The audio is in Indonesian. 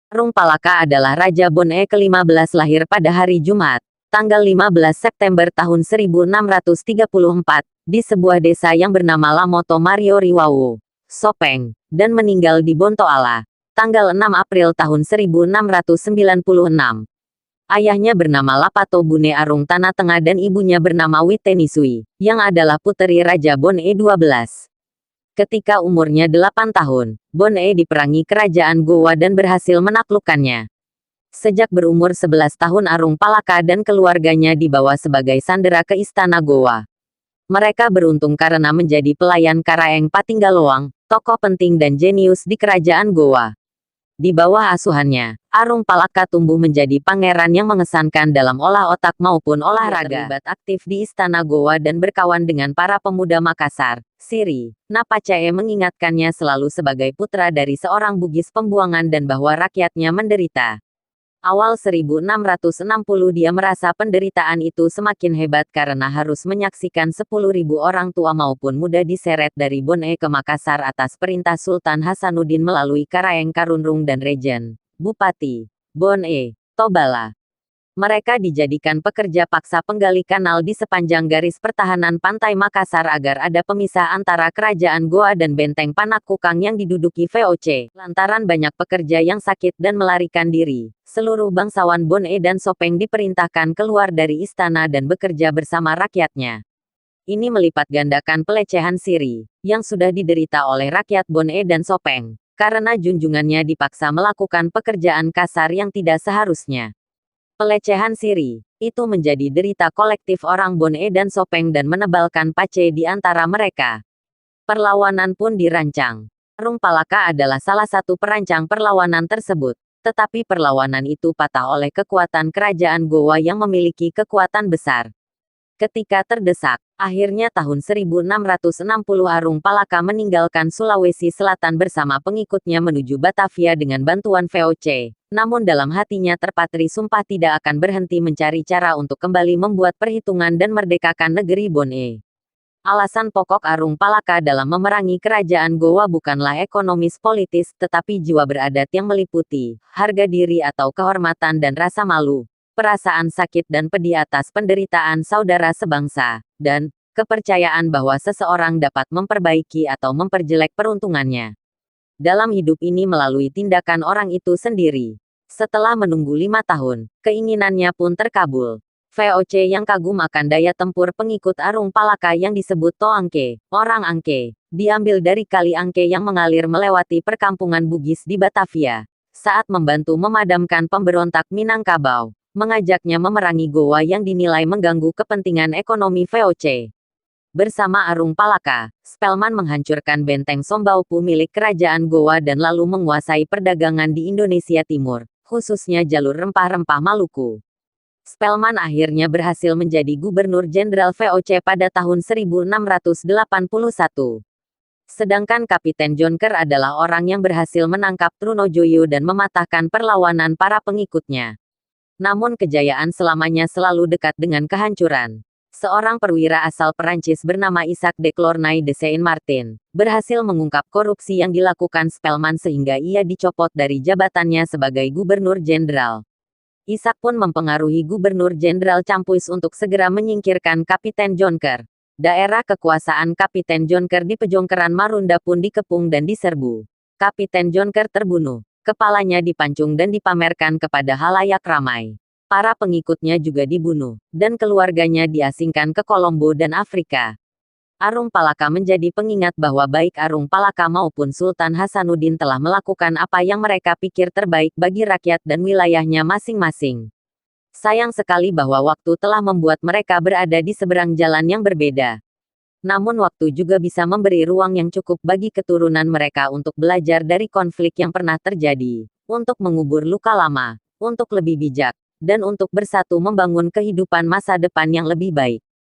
Arung Palaka adalah Raja Bone ke-15 lahir pada hari Jumat, tanggal 15 September tahun 1634, di sebuah desa yang bernama Lamoto Mario Riwawo, Sopeng, dan meninggal di Bontoala, tanggal 6 April tahun 1696. Ayahnya bernama Lapato Bune Arung Tanah Tengah dan ibunya bernama Witenisui, yang adalah puteri Raja Bone 12. Ketika umurnya 8 tahun, Bone diperangi kerajaan Gowa dan berhasil menaklukkannya. Sejak berumur 11 tahun Arung Palaka dan keluarganya dibawa sebagai sandera ke Istana Gowa. Mereka beruntung karena menjadi pelayan Karaeng Patinggaloang, tokoh penting dan jenius di kerajaan Gowa. Di bawah asuhannya, Arung Palaka tumbuh menjadi pangeran yang mengesankan dalam olah otak maupun olahraga. Terlibat aktif di Istana Gowa dan berkawan dengan para pemuda Makassar, Siri. Napacae mengingatkannya selalu sebagai putra dari seorang Bugis pembuangan dan bahwa rakyatnya menderita. Awal 1660 dia merasa penderitaan itu semakin hebat karena harus menyaksikan 10.000 orang tua maupun muda diseret dari Bone ke Makassar atas perintah Sultan Hasanuddin melalui Karaeng Karunrung dan Regen, Bupati, Bone, Tobala. Mereka dijadikan pekerja paksa penggali kanal di sepanjang garis pertahanan pantai Makassar agar ada pemisah antara kerajaan Goa dan benteng Panakukang yang diduduki VOC. Lantaran banyak pekerja yang sakit dan melarikan diri, seluruh bangsawan Bone dan Sopeng diperintahkan keluar dari istana dan bekerja bersama rakyatnya. Ini melipat gandakan pelecehan Siri, yang sudah diderita oleh rakyat Bone dan Sopeng, karena junjungannya dipaksa melakukan pekerjaan kasar yang tidak seharusnya. Pelecehan Siri, itu menjadi derita kolektif orang Bone dan Sopeng dan menebalkan pace di antara mereka. Perlawanan pun dirancang. Arung Palaka adalah salah satu perancang perlawanan tersebut, tetapi perlawanan itu patah oleh kekuatan kerajaan Gowa yang memiliki kekuatan besar. Ketika terdesak, akhirnya tahun 1660 Arung Palaka meninggalkan Sulawesi Selatan bersama pengikutnya menuju Batavia dengan bantuan VOC. Namun dalam hatinya terpatri sumpah tidak akan berhenti mencari cara untuk kembali membuat perhitungan dan merdekakan negeri Bone. Alasan pokok Arung Palaka dalam memerangi kerajaan Gowa bukanlah ekonomis politis, tetapi jiwa beradat yang meliputi harga diri atau kehormatan dan rasa malu, perasaan sakit dan pedih atas penderitaan saudara sebangsa, dan kepercayaan bahwa seseorang dapat memperbaiki atau memperjelek peruntungannya dalam hidup ini melalui tindakan orang itu sendiri. Setelah menunggu 5 tahun, keinginannya pun terkabul. VOC yang kagum akan daya tempur pengikut Arung Palaka yang disebut Toangke, orang Angke, diambil dari kali Angke yang mengalir melewati perkampungan Bugis di Batavia. Saat membantu memadamkan pemberontak Minangkabau, mengajaknya memerangi Gowa yang dinilai mengganggu kepentingan ekonomi VOC. Bersama Arung Palaka, Spelman menghancurkan benteng Sombaupu milik kerajaan Gowa dan lalu menguasai perdagangan di Indonesia Timur, khususnya jalur rempah-rempah Maluku. Spelman akhirnya berhasil menjadi Gubernur Jenderal VOC pada tahun 1681. Sedangkan Kapiten Jonker adalah orang yang berhasil menangkap Trunojoyo dan mematahkan perlawanan para pengikutnya. Namun kejayaan selamanya selalu dekat dengan kehancuran. Seorang perwira asal Perancis bernama Isaac de Clournay de Saint-Martin, berhasil mengungkap korupsi yang dilakukan Spelman sehingga ia dicopot dari jabatannya sebagai Gubernur Jenderal. Isaac pun mempengaruhi Gubernur Jenderal Campuis untuk segera menyingkirkan Kapiten Jonker. Daerah kekuasaan Kapiten Jonker di Pejongkeran Marunda pun dikepung dan diserbu. Kapiten Jonker terbunuh, kepalanya dipancung dan dipamerkan kepada halayak ramai. Para pengikutnya juga dibunuh, dan keluarganya diasingkan ke Kolombo dan Afrika. Arung Palaka menjadi pengingat bahwa baik Arung Palaka maupun Sultan Hasanuddin telah melakukan apa yang mereka pikir terbaik bagi rakyat dan wilayahnya masing-masing. Sayang sekali bahwa waktu telah membuat mereka berada di seberang jalan yang berbeda. Namun waktu juga bisa memberi ruang yang cukup bagi keturunan mereka untuk belajar dari konflik yang pernah terjadi, untuk mengubur luka lama, untuk lebih bijak, dan untuk bersatu membangun kehidupan masa depan yang lebih baik.